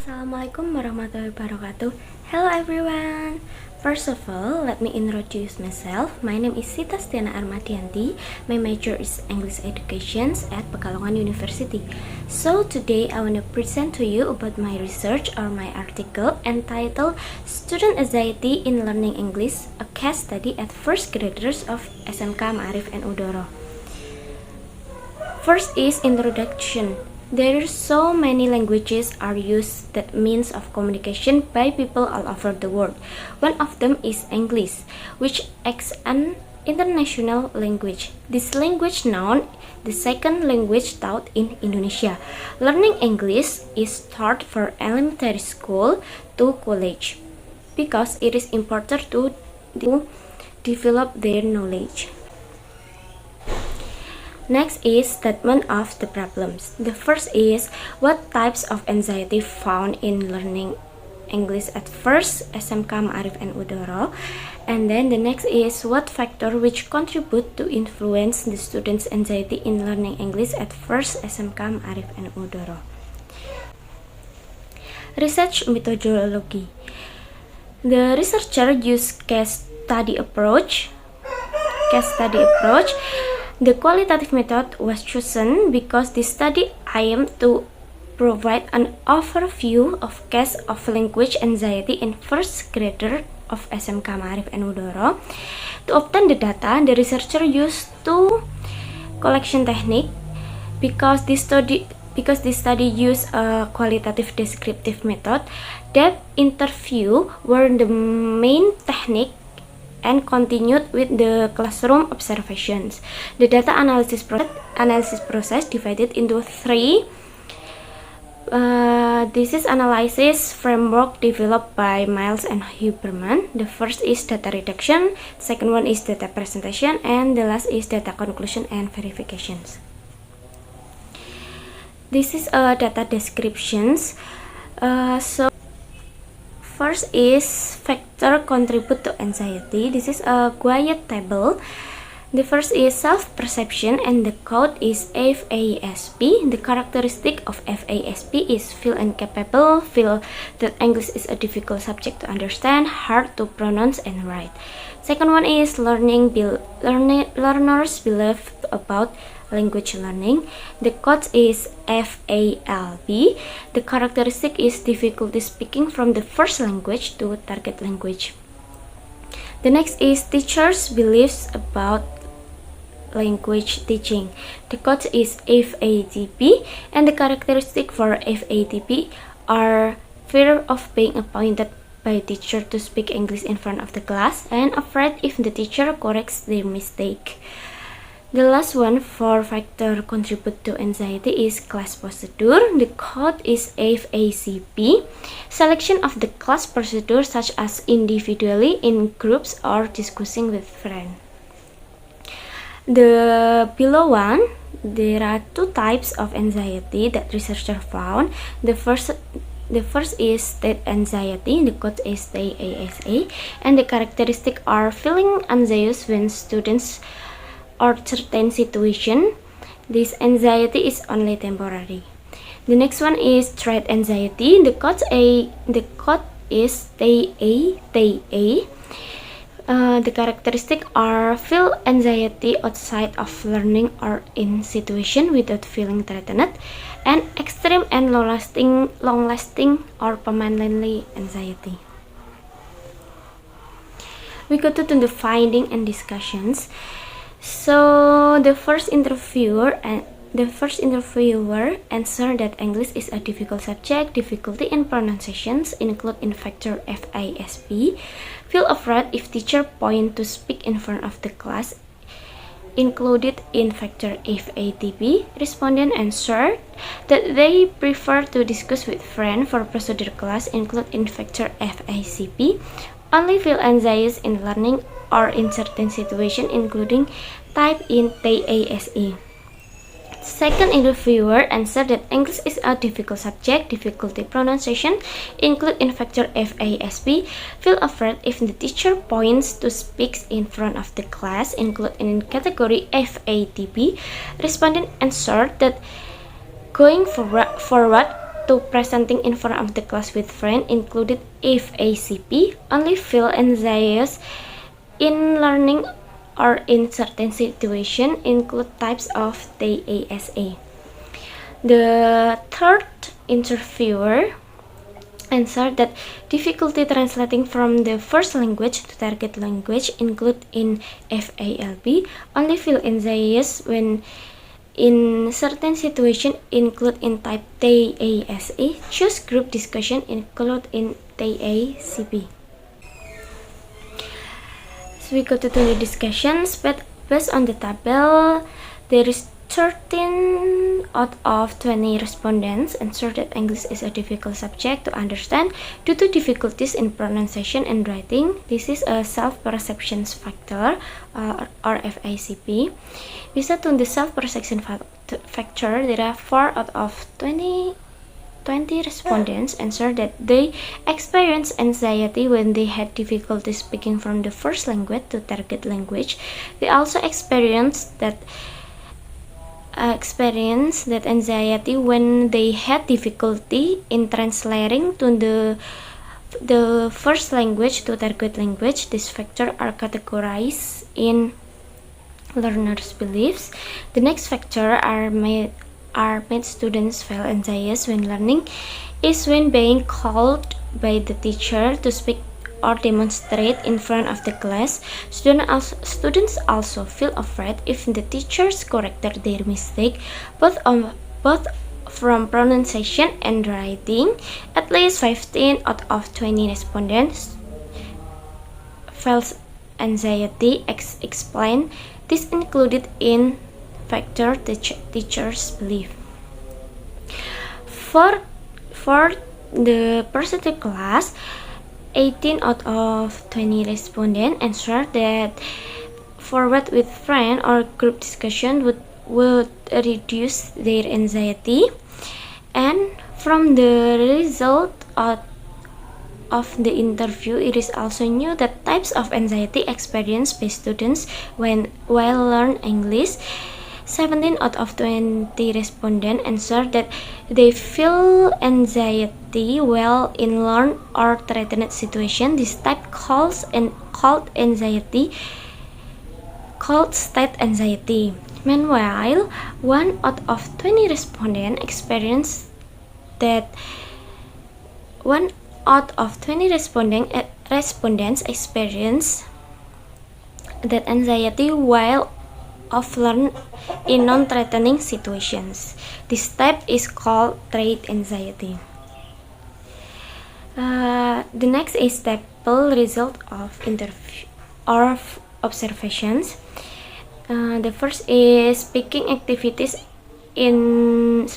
Assalamualaikum warahmatullahi wabarakatuh. Hello everyone. First of all, let me introduce myself. My name is Sita Stiana Armadianti. My major is English Education at Pekalongan University. So today I want to present to you about my research or my article entitled Student Anxiety in Learning English, a case study at first graders of SMK Ma'arif and Doro. First is introduction. There are so many languages are used that means of communication by people all over the world. One of them is English, which acts an international language. This language known the second language taught in Indonesia. Learning English is taught from elementary school to college because it is important to develop their knowledge. Next is statement of the problems. The first is what types of anxiety found in learning English at first SMK Ma'arif and Doro. And then the next is what factor which contribute to influence the students' anxiety in learning English at first SMK Ma'arif and Doro. Research methodology. The researcher used case study approach. The qualitative method was chosen because the study aimed to provide an overview of case of language anxiety in first grader of SMK Ma'arif and Doro. To obtain the data, the researcher used two collection technique because the study used a qualitative descriptive method. Depth interview were the main technique and continued with the classroom observations. The data analysis process divided into three. This is analysis framework developed by Miles and Huberman. The first is data reduction, second one is data presentation, and the last is data conclusion and verifications. This is data descriptions. First is factor contribute to anxiety. This is a quiet table. The first is self-perception and the code is FASP. The characteristic of FASP is feel incapable, feel that English is a difficult subject to understand, hard to pronounce and write. Second one is learners' belief about language learning. The code is FALB. The characteristic is difficulty speaking from the first language to target language. The next is teachers' beliefs about language teaching. The code is FATP, and the characteristic for FATP are fear of being appointed by teacher to speak English in front of the class and afraid if the teacher corrects their mistake. The last one for factor contribute to anxiety is class procedure. The code is FACP. Selection of the class procedure such as individually, in groups, or discussing with friends. The below one, there are two types of anxiety that researcher found. The first is state anxiety. The code is STAASA, and the characteristic are feeling anxious when students or certain situation. This anxiety is only temporary. The next one is threat anxiety. The code is TAA. The characteristic are feel anxiety outside of learning or in situation without feeling threatened, and extreme and long-lasting or permanently anxiety. We go to the finding and discussions. So the first interviewer answered that English is a difficult subject. Difficulty in pronunciations include in factor FASP. Feel afraid if teacher point to speak in front of the class included in factor FATP. Respondent answered that they prefer to discuss with friends for procedure class include in factor FACP. Only feel anxious in learning or in certain situation including type in TASE. Second interviewer answered that English is a difficult subject. Difficulty pronunciation include in factor FASP. Feel afraid if the teacher points to speak in front of the class include in category FATP. Respondent answered that going forward to presenting in front of the class with friends included FACP, only feel anxious in learning or in certain situations include types of TASA. The third interviewer answered that difficulty translating from the first language to target language include in FALB, only feel anxious when in certain situations include in type TASA, choose group discussion include in TACP. So we go to the discussions, but based on the table, there is 13 out of 20 respondents answered that English is a difficult subject to understand due to difficulties in pronunciation and writing. This is a self-perception factor or FACP. Based on the self-perception factor, there are 4 out of 20 respondents answered that they experienced anxiety when they had difficulty speaking from the first language to target language. They also experienced that anxiety when they had difficulty in translating to the first language to target language. These factors are categorized in learners' beliefs. The next factor are made students feel anxious when learning is when being called by the teacher to speak or demonstrate in front of the class. Students also feel afraid if the teachers corrected their mistake, both from pronunciation and writing. At least 15 out of 20 respondents felt anxiety. Explain this included in factor teachers belief. For the percentage class, 18 out of 20 respondents answered that forward with friend or group discussion would reduce their anxiety. And from the result of the interview, it is also new that types of anxiety experienced by students while learn English. 17 out of 20 respondents answered that they feel anxiety while in learn or threatened situation. This type called state anxiety. Meanwhile, 1 out of 20 respondents experienced that 1 out of 20 respondents experience that anxiety while of learn in non-threatening situations. This type is called trait anxiety. The next is table result of interview or observations. The first is speaking activities in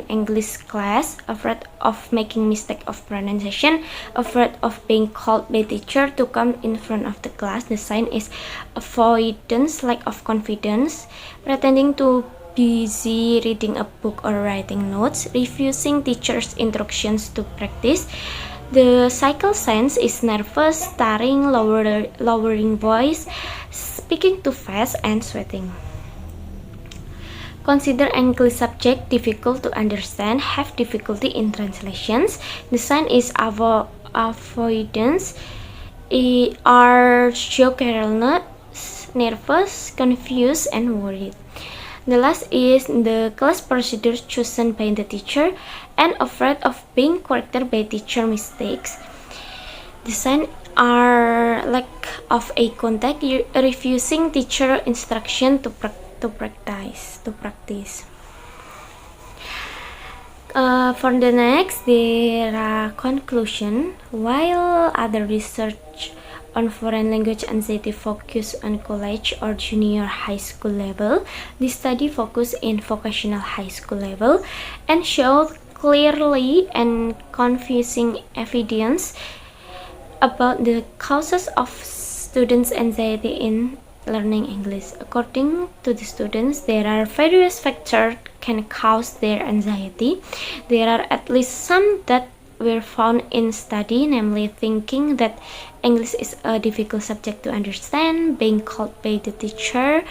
English class, afraid of making mistake of pronunciation, afraid of being called by teacher to come in front of the class. The sign is avoidance, lack of confidence, pretending to busy reading a book or writing notes, refusing teacher's instructions to practice. The cycle signs is nervous, stuttering, lowering voice, speaking too fast, and sweating. Consider English subject difficult to understand, have difficulty in translations. The sign is avoidance, are show carelessness, nervous, confused, and worried. The last is the class procedure chosen by the teacher and afraid of being corrected by teacher mistakes. The sign are lack of eye contact, refusing teacher instruction to practice. For the next, there are conclusion. While other research on foreign language anxiety focus on college or junior high school level, this study focused in vocational high school level and showed clearly and convincing evidence about the causes of students' anxiety in learning English. According to the students, there are various factors can cause their anxiety. There are at least some that were found in study, namely thinking that English is a difficult subject to understand, being called by the teacher.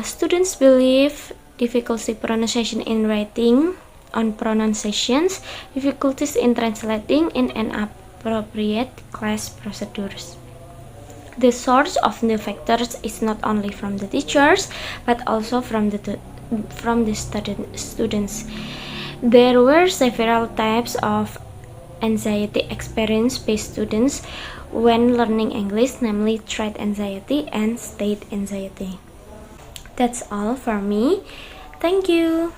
Students believe difficulty pronunciation in writing, on pronunciations, difficulties in translating, and inappropriate class procedures. The source of the factors is not only from the teachers, but also from the students. There were several types of anxiety experienced by students when learning English, namely threat anxiety and state anxiety. That's all for me. Thank you.